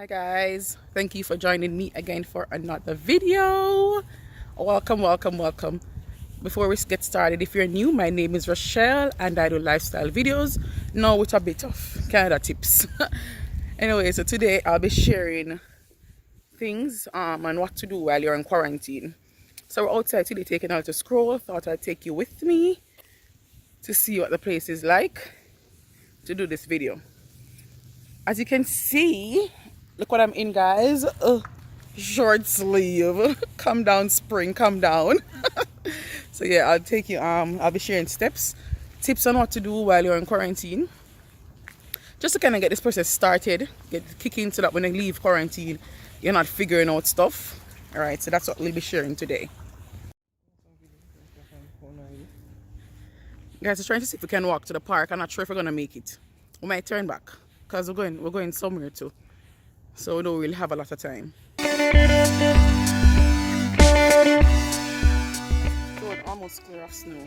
Hi guys, thank you for joining me again for another video. Welcome. Before we get started, if you're new, my name is Ruschelle and I do lifestyle videos, now with a bit of Canada tips. Anyway, so today I'll be sharing things and what to do while you're in quarantine. So we're outside today taking out a scroll. Thought I'd take you with me to see what the place is like to do this video. As you can see, look what I'm in, guys. Short sleeve. Come down, spring, come down. So yeah, I'll take you, I'll be sharing tips on what to do while you're in quarantine. Just to kind of get this process started, get kicking so that when you leave quarantine, you're not figuring out stuff. Alright, so that's what we'll be sharing today. Guys, we're trying to see if we can walk to the park. I'm not sure if we're gonna make it. We might turn back because we're going somewhere too, so we don't really have a lot of time. So it's almost clear of snow.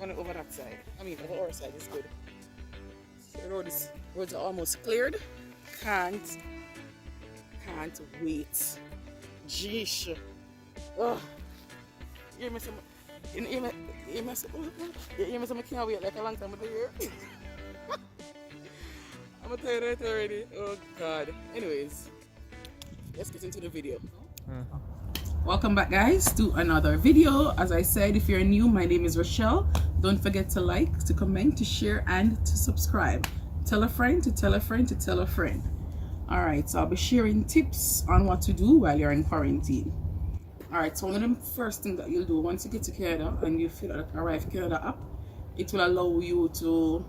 Run it over that side. I mean, over our side is good. So the roads are almost cleared. Can't wait. Jeez. Oh, you hear me can't wait like a long time to hear. I'm gonna tell you that already. Oh god. Anyways, let's get into the video. Welcome back, guys, to another video. As I said, if you're new, my name is Ruschelle. Don't forget to like, to comment, to share, and to subscribe. Tell a friend to tell a friend to tell a friend. Alright, so I'll be sharing tips on what to do while you're in quarantine. Alright, so one of the first things that you'll do once you get to Canada and you fill out the Arrive Canada app, it will allow you to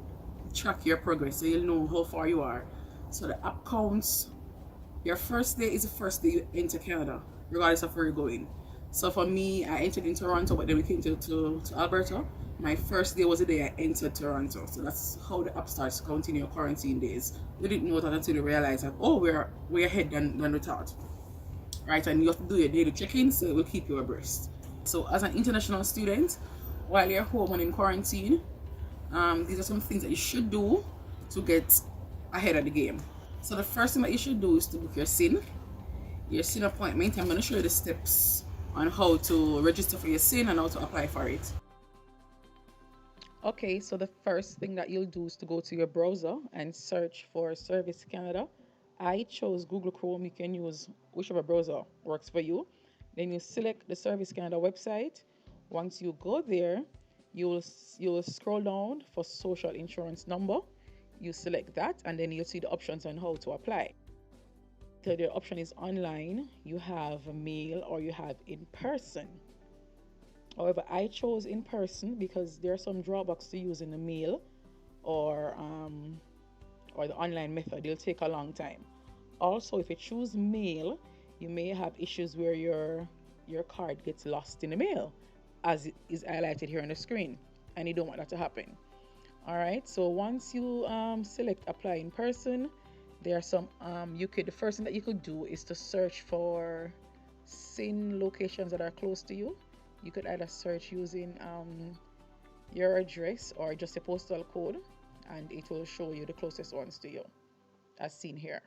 track your progress, so you'll know how far you are. So the app counts. Your first day is the first day you enter Canada, regardless of where you're going. So for me, I entered in Toronto, but then we came to Alberta. My first day was the day I entered Toronto. So that's how the app starts counting your quarantine days. We didn't know that until we realized that, oh, we're ahead than we thought. Right, and you have to do your daily check-in, so it will keep you abreast. So as an international student, while you're home and in quarantine, these are some things that you should do to get ahead of the game. So the first thing that you should do is to book your SIN appointment. I'm going to show you the steps on how to register for your SIN and how to apply for it. Okay, so the first thing that you'll do is to go to your browser and search for Service Canada. I chose Google Chrome. You can use whichever browser works for you. Then you select the Service Canada website. Once you go there, you will scroll down for social insurance number. You select that, and then you'll see the options on how to apply. So the option is online, you have mail, or you have in person. However, I chose in person because there are some drawbacks to using the mail or the online method. It'll take a long time. Also, if you choose mail, you may have issues where your card gets lost in the mail, as it is highlighted here on the screen, and you don't want that to happen. All right, so once you select apply in person, there are some the first thing that you could do is to search for SIN locations that are close to you. You could either search using your address or just a postal code, and it will show you the closest ones to you, as seen here.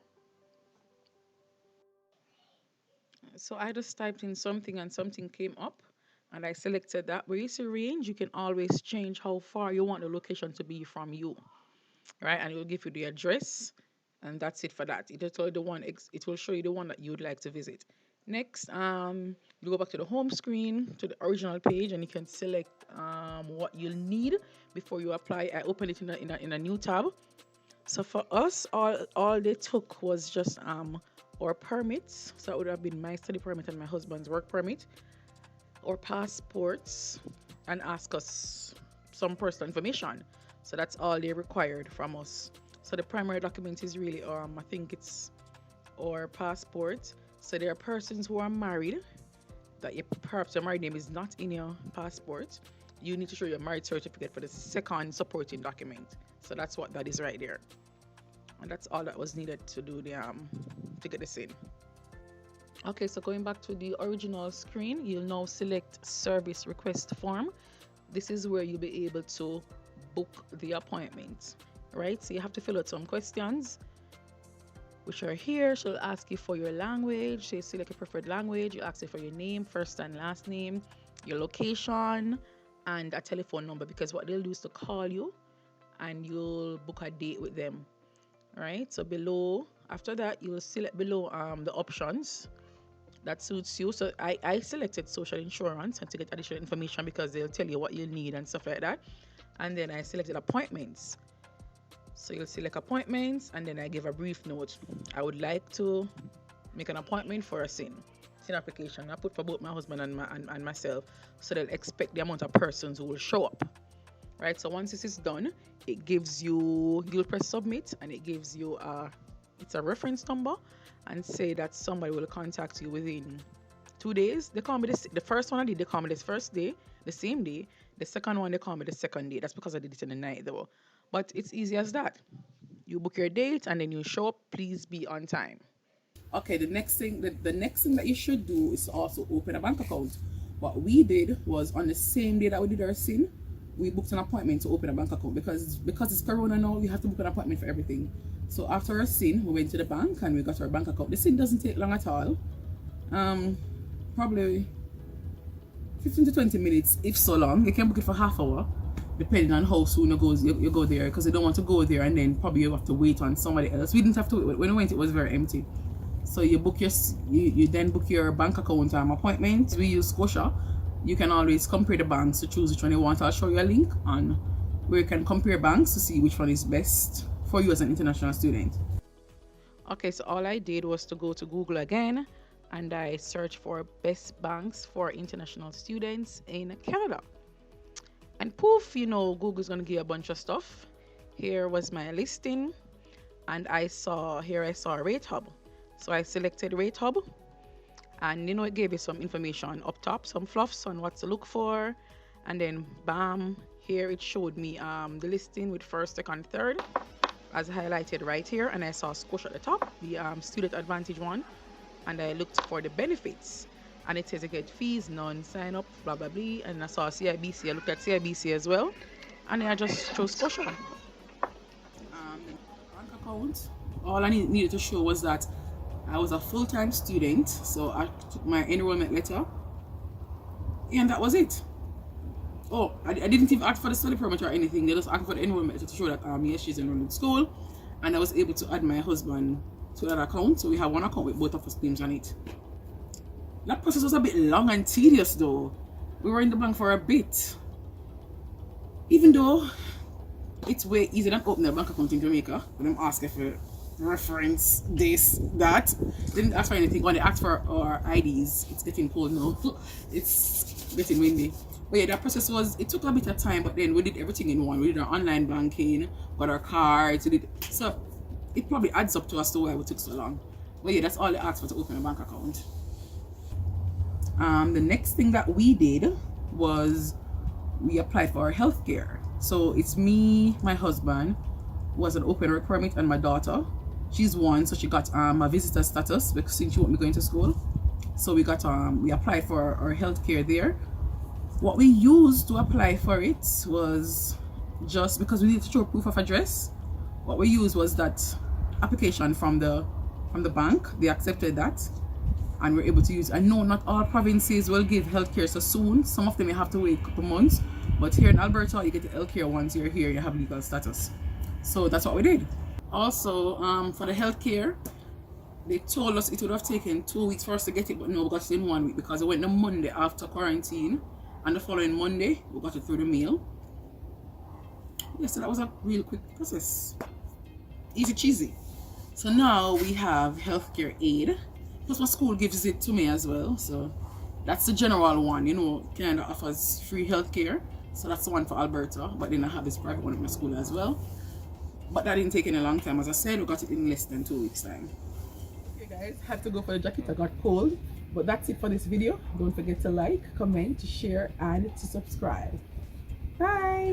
So I just typed in something and something came up, and I selected that. Where you see range, you can always change how far you want the location to be from you, right? And it will give you the address, and that's it for that. It will tell you it will show you the one that you would like to visit. Next, you go back to the home screen, to the original page, and you can select what you'll need before you apply. I opened it in a new tab. So for us, all they took was just our permits. So that would have been my study permit and my husband's work permit, or passports, and ask us some personal information. So that's all they required from us. So the primary document is really I think it's our passport. So there are persons who are married that perhaps your married name is not in your passport. You need to show your marriage certificate for the second supporting document. So that's what that is right there. And that's all that was needed to do to get this in. Okay, so going back to the original screen, you'll now select service request form. This is where you'll be able to book the appointment, right? So you have to fill out some questions. which are here. She'll ask you for your language. So you select your preferred language. You ask you for your name, first and last name, your location, and a telephone number, because what they'll do is to call you and you'll book a date with them. All right. So below, after that, you'll select below the options that suits you. So I selected social insurance and to get additional information because they'll tell you what you need and stuff like that. And then I selected appointments. So you'll select appointments, and then I give a brief note. I would like to make an appointment for a sin application. I put for both my husband and myself, so they'll expect the amount of persons who will show up. Right. So once this is done, it gives you, you'll press submit, and it gives you it's a reference number, and say that somebody will contact you within 2 days. They call me the first one I did, they call me this first day, the same day. The second one, they call me the second day. That's because I did it in the night though. But it's easy as that. You book your date and then you show up. Please be on time. Okay, the next thing that you should do is also open a bank account. What we did was, on the same day that we did our sin, we booked an appointment to open a bank account, because it's Corona now, we have to book an appointment for everything. So after our sin, we went to the bank and we got our bank account. The sin doesn't take long at all. Probably 15 to 20 minutes, if so long. You can book it for half hour, depending on how soon you go there, because you don't want to go there and then probably you have to wait on somebody else. We didn't have to wait. When we went, it was very empty. So you book you then book your bank account appointment. We use Scotia. You can always compare the banks to choose which one you want. I'll show you a link on where you can compare banks to see which one is best for you as an international student. Okay, so all I did was to go to Google again, and I searched for best banks for international students in Canada. And poof, Google's gonna give you a bunch of stuff. Here was my listing, and I saw Rate Hub. So I selected Rate Hub, and it gave you some information up top, some fluffs on what to look for, and then bam, here it showed me the listing with first, second, third, as highlighted right here. And I saw Scotia at the top, the student advantage one, and I looked for the benefits, and it says you get fees, none, sign up, blah blah blah. And I saw CIBC. I looked at CIBC as well, and then I just chose Scotia. Bank account, all I needed to show was that I was a full-time student, so I took my enrollment letter, and that was it. Oh, I didn't even ask for the study permit or anything. They just asked for the enrollment letter to show that yes, she's enrolled in school, and I was able to add my husband to that account, so we have one account with both of us names on it. That process was a bit long and tedious though. We were in the bank for a bit, even though it's way easier than opening a bank account in Jamaica. When I'm asking for reference, this, that. They didn't ask for anything. When they asked for our IDs, it's getting cold now. It's getting windy. But yeah, that process it took a bit of time, but then we did everything in one. We did our online banking, got our cards, so it probably adds up to us to why it took so long. But yeah, that's all they asked for to open a bank account. The next thing that we did was we applied for our healthcare. So it's me, my husband, was an open work permit, and my daughter. She's one, so she got a visitor status because since she won't be going to school. So we applied for our healthcare there. What we used to apply for it was just because we needed to show proof of address. What we used was that application from the bank. They accepted that, and we're able to use. I know not all provinces will give healthcare so soon. Some of them may have to wait a couple months, but here in Alberta, you get the healthcare once you're here, you have legal status. So that's what we did. Also, for the healthcare, they told us it would have taken 2 weeks for us to get it, but no, we got it in 1 week because it went the Monday after quarantine, and the following Monday we got it through the mail. Yeah, so that was a real quick process, easy cheesy. So now we have healthcare aid, plus my school gives it to me as well. So that's the general one, Canada offers free healthcare, so that's the one for Alberta. But then I have this private one at my school as well. But that didn't take any long time. As I said, we got it in less than 2 weeks time. Okay guys, had to go for the jacket, I got cold. But that's it for this video. Don't forget to like, comment, to share, and to subscribe. Bye!